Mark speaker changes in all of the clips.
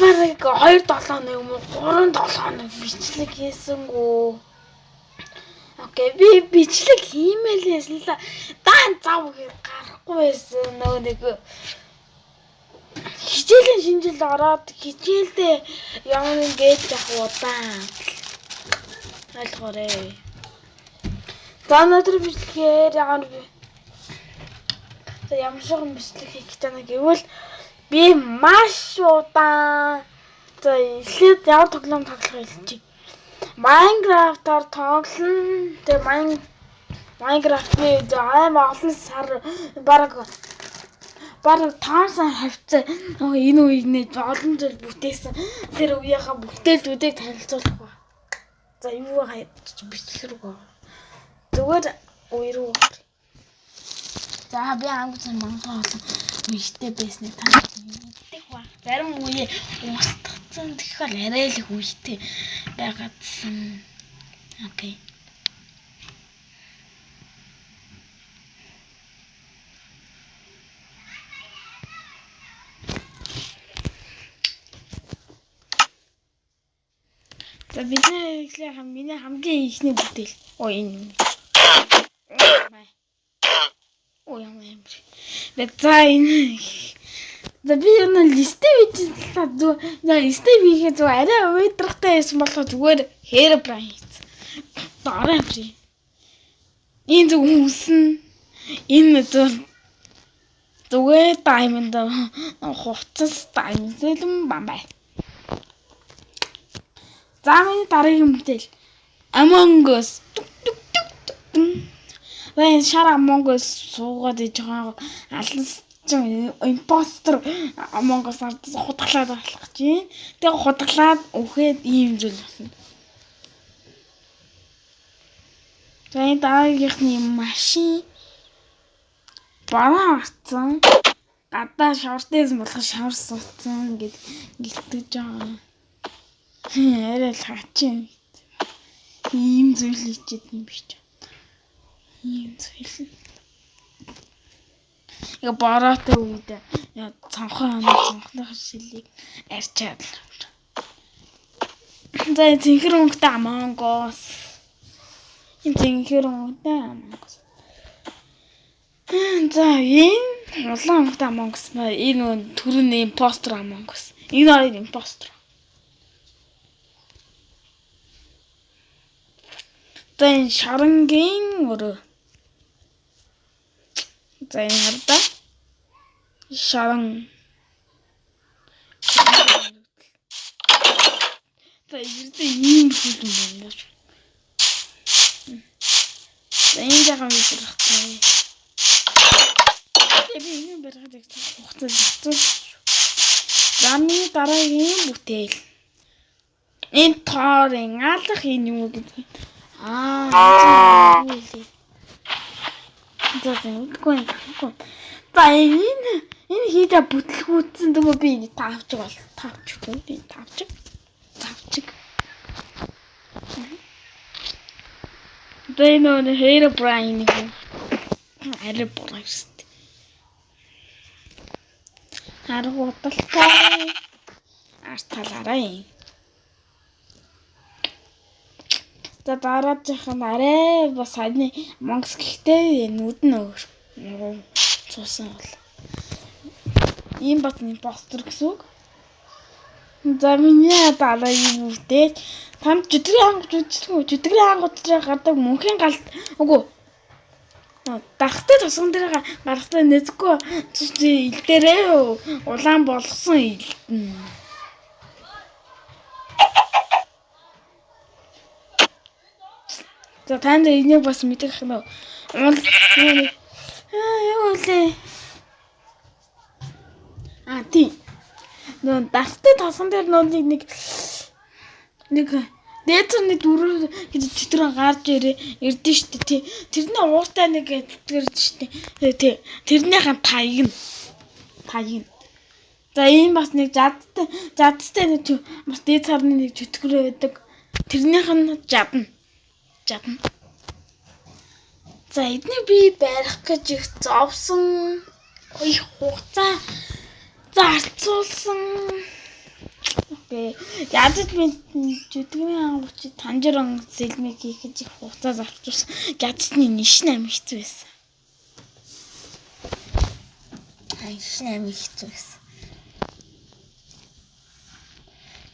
Speaker 1: бараг 2-7 хоног юм уу 3-7 хоног бичлэг хийсэнгүү. Окей, би бичлэг хиймэл яасан л даан зав гарахгүй байсан нөгөө нэг хичээлийн шинжил ороод хичээлдээ ямар ингэж явах удаан ойлгоорой. За өнөөдөр бичлэгээр ямар шиг бичлэг хийх гэж байна гэвэл би маш удаан за эхлээд ямар тоглоом тоглох хэлчих. Майнкрафтаар тоглоно. Тэгээ Майнкрафтны аим олон сар бараг 5 сар хавцаа энэ үеийг нэ олон зүйл бүтээсэн. Тэр үеийнхаа бүтээлүүдийг танилцуулах ба. За юу хаяа бичлэг рүү. Зүгээр үе рүү. За би ангуцсан манган болсон үедээ байсныг та мэддэг ба. Зарим үе устгацсан тэгэхээр арай л их үедээ байгаадсан. Окей. За бидний миний хамгийн ихний бүтээл. Оо энэ. Оо ямар юм. За энэ. За би энэ листэ бичсэн. За листэ бигээ зөв арай уйдрахтай байсан болохоор зүгээр Herobrine хийсэн. Дараа би. Энэ зөв хүснэ. Энэ зүгээр diamond хувцас diamond зэлэн бамбай. За миний дараагийн бүтээл Among Us. Вэн шар Among Us суугаад иж байгаа алс импостер Among Us хутглаад болох гэж байна. Тэгээ хутглаад үхээд ийм зүйл болно. За энэ дараагийнхны машин бараа авсан. Гадаа шавартэйсэн болох шавар суудсан гэд гэлтэж байгаа. Арай л хачин. Ийм зүйл хийчихэд юм биш ч. Ийм зүйл. Яг бараатай үед яа цанхны шилийг арчаад л. За зинхэр өнгөтэй Among Us. Энэ зинхэр өнгөтэй Among Us. За энэ улаан өнгөтэй Among Us маа энэ төрөний импостер Among Us. Энэ хоёр импостер. За энэ шарангийн өрөө. За энэ хардаа. Шаран. За ирдэ ийм зүйл юм байна. За энэ жахан мэдрэгтэй. Би энэ барихад хугацаа зарцуул. Замны дараагийн бүтээл. Энэ тоорын алах энэ юм гэдэг. За энэ хийдэ бүтлгүүцсэн дөгөө би энэ тавч бол тавч гэнэ тавч. Дэнэ Herobrine нэг арай бороост. Харгуудалтай арталаарай. За дараагийн арай бас хадны Among Us гэхдээ нүд нь өөр. Цуусан бол. Ийм бат импостер гэсэн үг. За миний дараагийн бүтээл там жүтгэрийн ангуудлаар гардаг мөнхийн галт үгүй. Дахтай тосгон дээр гарахтаа нэзгүй ил дээрээ улаан болгосон илтэн. За танд энийг бас мэдэх юм уу? Юу лээ? Тийм. Нөө дахтай тосгон дээр нэг дээдсүний дөрөв гэж читрэн гарч ирдэ штэ тий. Тэрний ууртай нэг тэтгэрч штэ. Тий. Тэрнийхэн таяг. За ийм бас нэг жадтай нэг бас дээд царны нэг чөтгөр байдаг. Тэрнийх нь жадна. За эдний би барих гэж их зовсон их хугацаа зарцуулсан. Ядаж би жүдгний ангуучи танжирон сэлмиг хийхэд их хугацаа зарчулсан. Ядчны нишин амин хэцүү байсан. Нишин амин хэцүү байсан.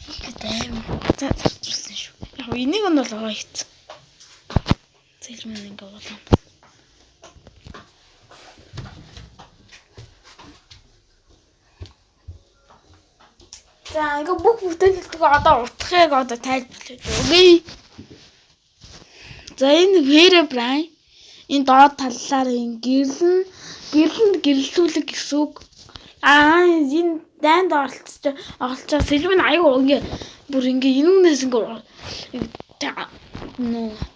Speaker 1: Хийхэд амин хугацаа зарчулсан шүү. Яг энийг нь бол аваа хийц. Сэлмэн ингээ болоо. За ингээ бүх бүтээлийг одоо утгахыг одоо тайлбарлаж өгье. За энэ Herobrine энэ доод таллаар энэ гэрлэнд гэрэлтүүлэг гэсэн үг. Энэ дайнд оролцож сэлмэн аюу ингээ бүр ингээ энүүнээс ингээ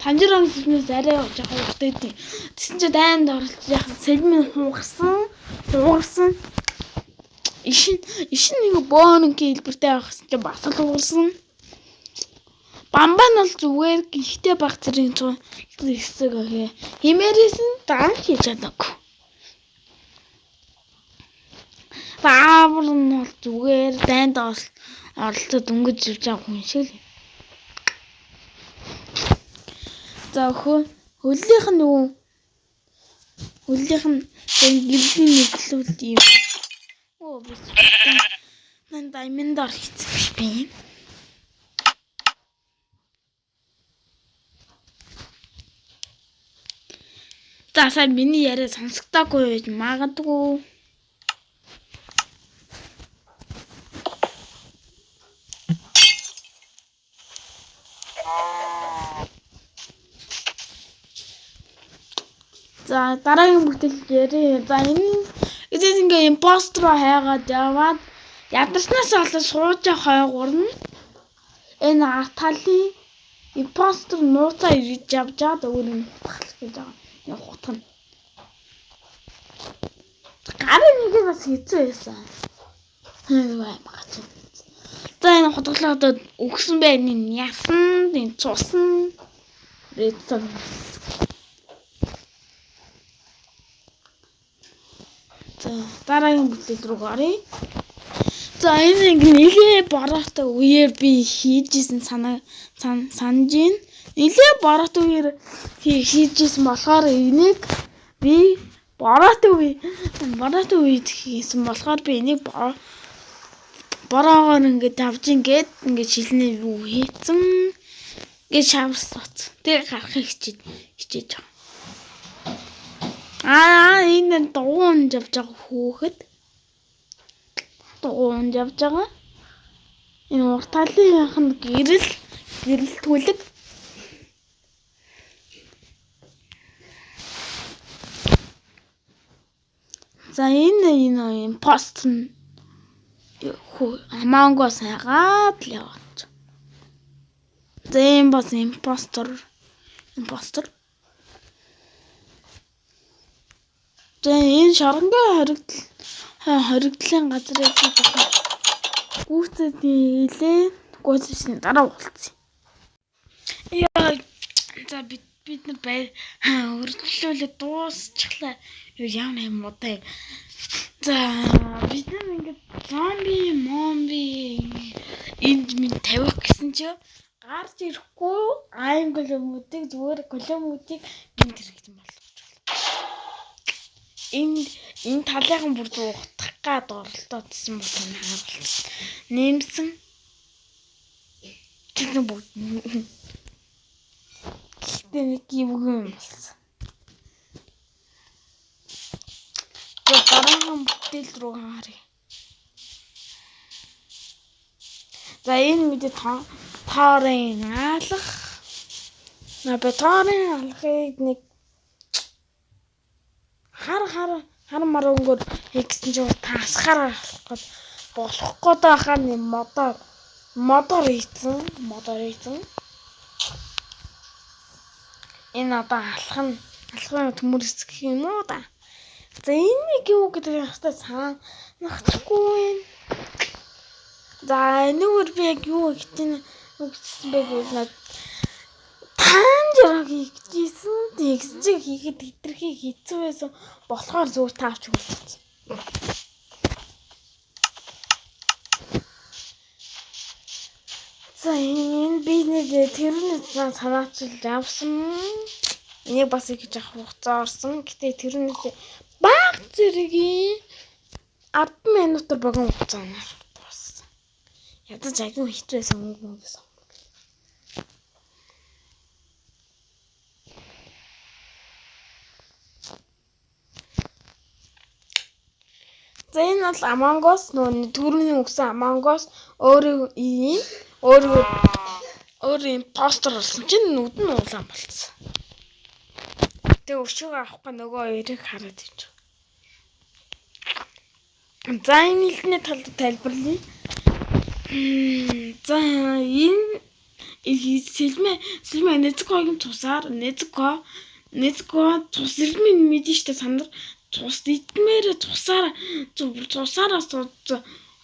Speaker 1: танжирон сэлмэнээс арай жоохон уртай дээ. Тэсэн чи дайнд оролцож яхад сэлмэн хугарсан. Ишин нэг боонгийн хэлбэртэй байх чинь бас л уурсан. Бамбан бол зүгээр гихтэй баг зэрэг хэсэг өгье. Химээрээс нь дан хийж чадаагүй. Баавар нь бол зүгээр дайнд оролцоод өнгөж явж байгаа хүн шиг л. За хөлийнх нь гэрлийн нэглүүлэлт юм. Бис. Нан даймондор хийчих биш би. За сайн миний яриа сонсогдоогүй байж магадгүй. За дараагийн бүтээл ярив. За энэ ингээ импостро хайгаад яваад ядарснаас болоод сууж хойгуур нь энэ аталын импостор нууцаа ирж явжаад өөр юм хутгах гэж байгаа. Энэ хутгана. Гарын нэг бас хэцүү байсан. За энэ хутгалаад өгсөн байх энэ ясан, энэ цусан, редсон. За дараагийн бүтээл рүү гаръя. За энэ нэгэ бороотой үеэр би хийжсэн санаж байна. Нэлээ бороотой үеэр хийжсэн болохоор энийг би бороотой үед хийсэн болохоор би энийг бороогоор ингээд авж ингээд шилнээ юу хийцэн ингээд шаварсаац. Тэг гарахыг хичээж байгаа. Энэ дуун явж байгаа хүүхэд. Дуун явж байгаа. Энэ урт талынх нь гэрэлтүүлэг. За энэ пост нь Among-Us хайгаад л яваач. За энэ бас импостор. За энэ шоронгийн хоригдлын газар яах вэ? Гүйцэд нийлээ. Гүйцэсний дараа болцсон. За бид нар өргөжлүүлээ дуусчихлаа. Ямар юм удаа. За бид нар ингээд зомби энд минь тавих гэсэн чи гарч ирэхгүй англи зүгээр коломуудыг гинт хэрэгтэн болгож байна. Энэ талынхан бүр зуухтах гад оролдоодсэн бол энэ хаалт нэмсэн тийм бүгд гэхдээ нэг юм болсон. За дараагийн бүтээл рүү харъя. За энэ мэдээ тоорын алах. Тоорын алхахыг нэг хар марангууд хийгсэн чинь тасхаар болохгүй байхаар нэг модоор хийсэн. Энэ одоо алхахын төмөрс гэх юм уу да. За энийг юу гэдэг юм хэвээр санахгүй байна. За энэгээр би яг юу гэдэг бэ гэвэл танжирог хийжсэн. Тэгсэн чи хийхэд хитрхи хэцүү байсан. Болохоор зүгээр таавч үзсэн. тэрний санаачилж авсан. Энийг бас их гэж авах хугацаа орсон. Гэтэ тэрнээс баг зэргийн 10 минутаар богино хугацаанаар дууссан. Ядаж агуу хэцүү байсан өнгө. За энэ бол Among Us нөө түрүүний өгсөн Among Us өөрийн постэр болсон чинь нүд нь улаан болцсон. Тэгээ өшөөгөө авахгүй нөгөө хоёрыг хараад иж. За энэ хэлний талд тайлбарлая. За энэ сэлмэ Nezuko-гийн Nezuko цус сэлмийн мэдэн штэ сандар цус идмээр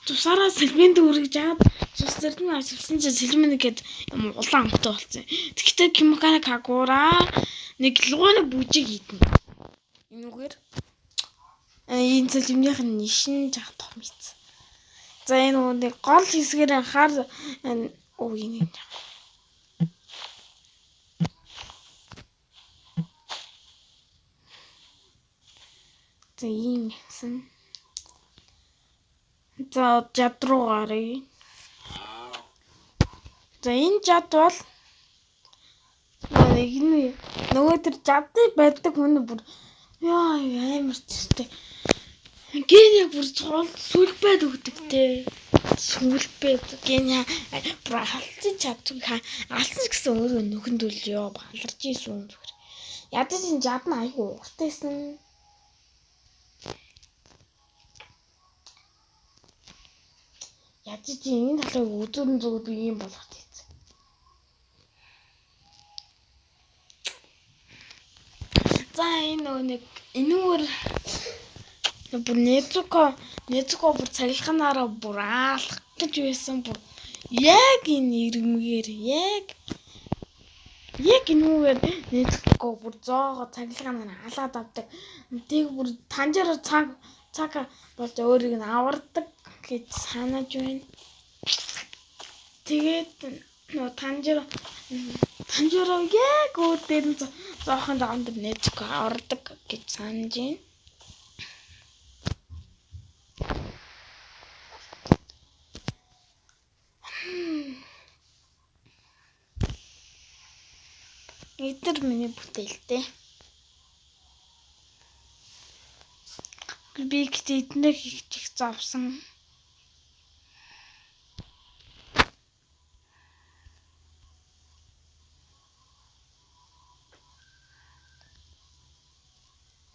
Speaker 1: цусаараа сэлмийн дүүргэж жаад цус сэлмийн ашигласан чинь сэлмийн гээд юм улаан амттай болсон. Тэгэхдээ Кимикана Кагура нэг луганы бүжиг идэнэ. Энүүгээр энэ сэлмийнх нь нишин жах том ийц. За энэ нэг гол хэсгээр анхаар энэ за ийм гэсэн. За жад руу гарыг. За энэ жад бол нөгөө тэр жадыг барьдаг хүн бүр яа амар чистэй. Гений бүр сүлбэд өгдөг те. Сүлбэд гений бүр алцсан чадвар алсан гэсэн өөрөө нөхөнд үлээ баларж ийсэн зүгээр. Ядаж энэ жад нь айгүй уртайсан. Ядаж энэ талыг өдөрн зүгээр би юм болгох тийц. За энэ энүүгээр бүр Nezuko бүр царилханаараа бүр аалах гэж байсан бүр яг энэ ирмгээр яг энүүгээр Nezuko бүр зоогоо царилханаар алаад авдаг. Тийг бүр танжаар цаг болж өөрийг нь авардаг гэж санаж байна. Тэгээд нөө танжаараа яг өөр дээр нь зоохон даван дээр Nezuko авардаг гэж санаж байна. Эдгээр миний бүтээлтэй. Би гэхдээ эднэр хийх завсан.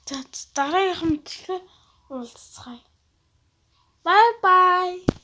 Speaker 1: За дараагийн мэдээлэл уулзцгаая. Bye bye.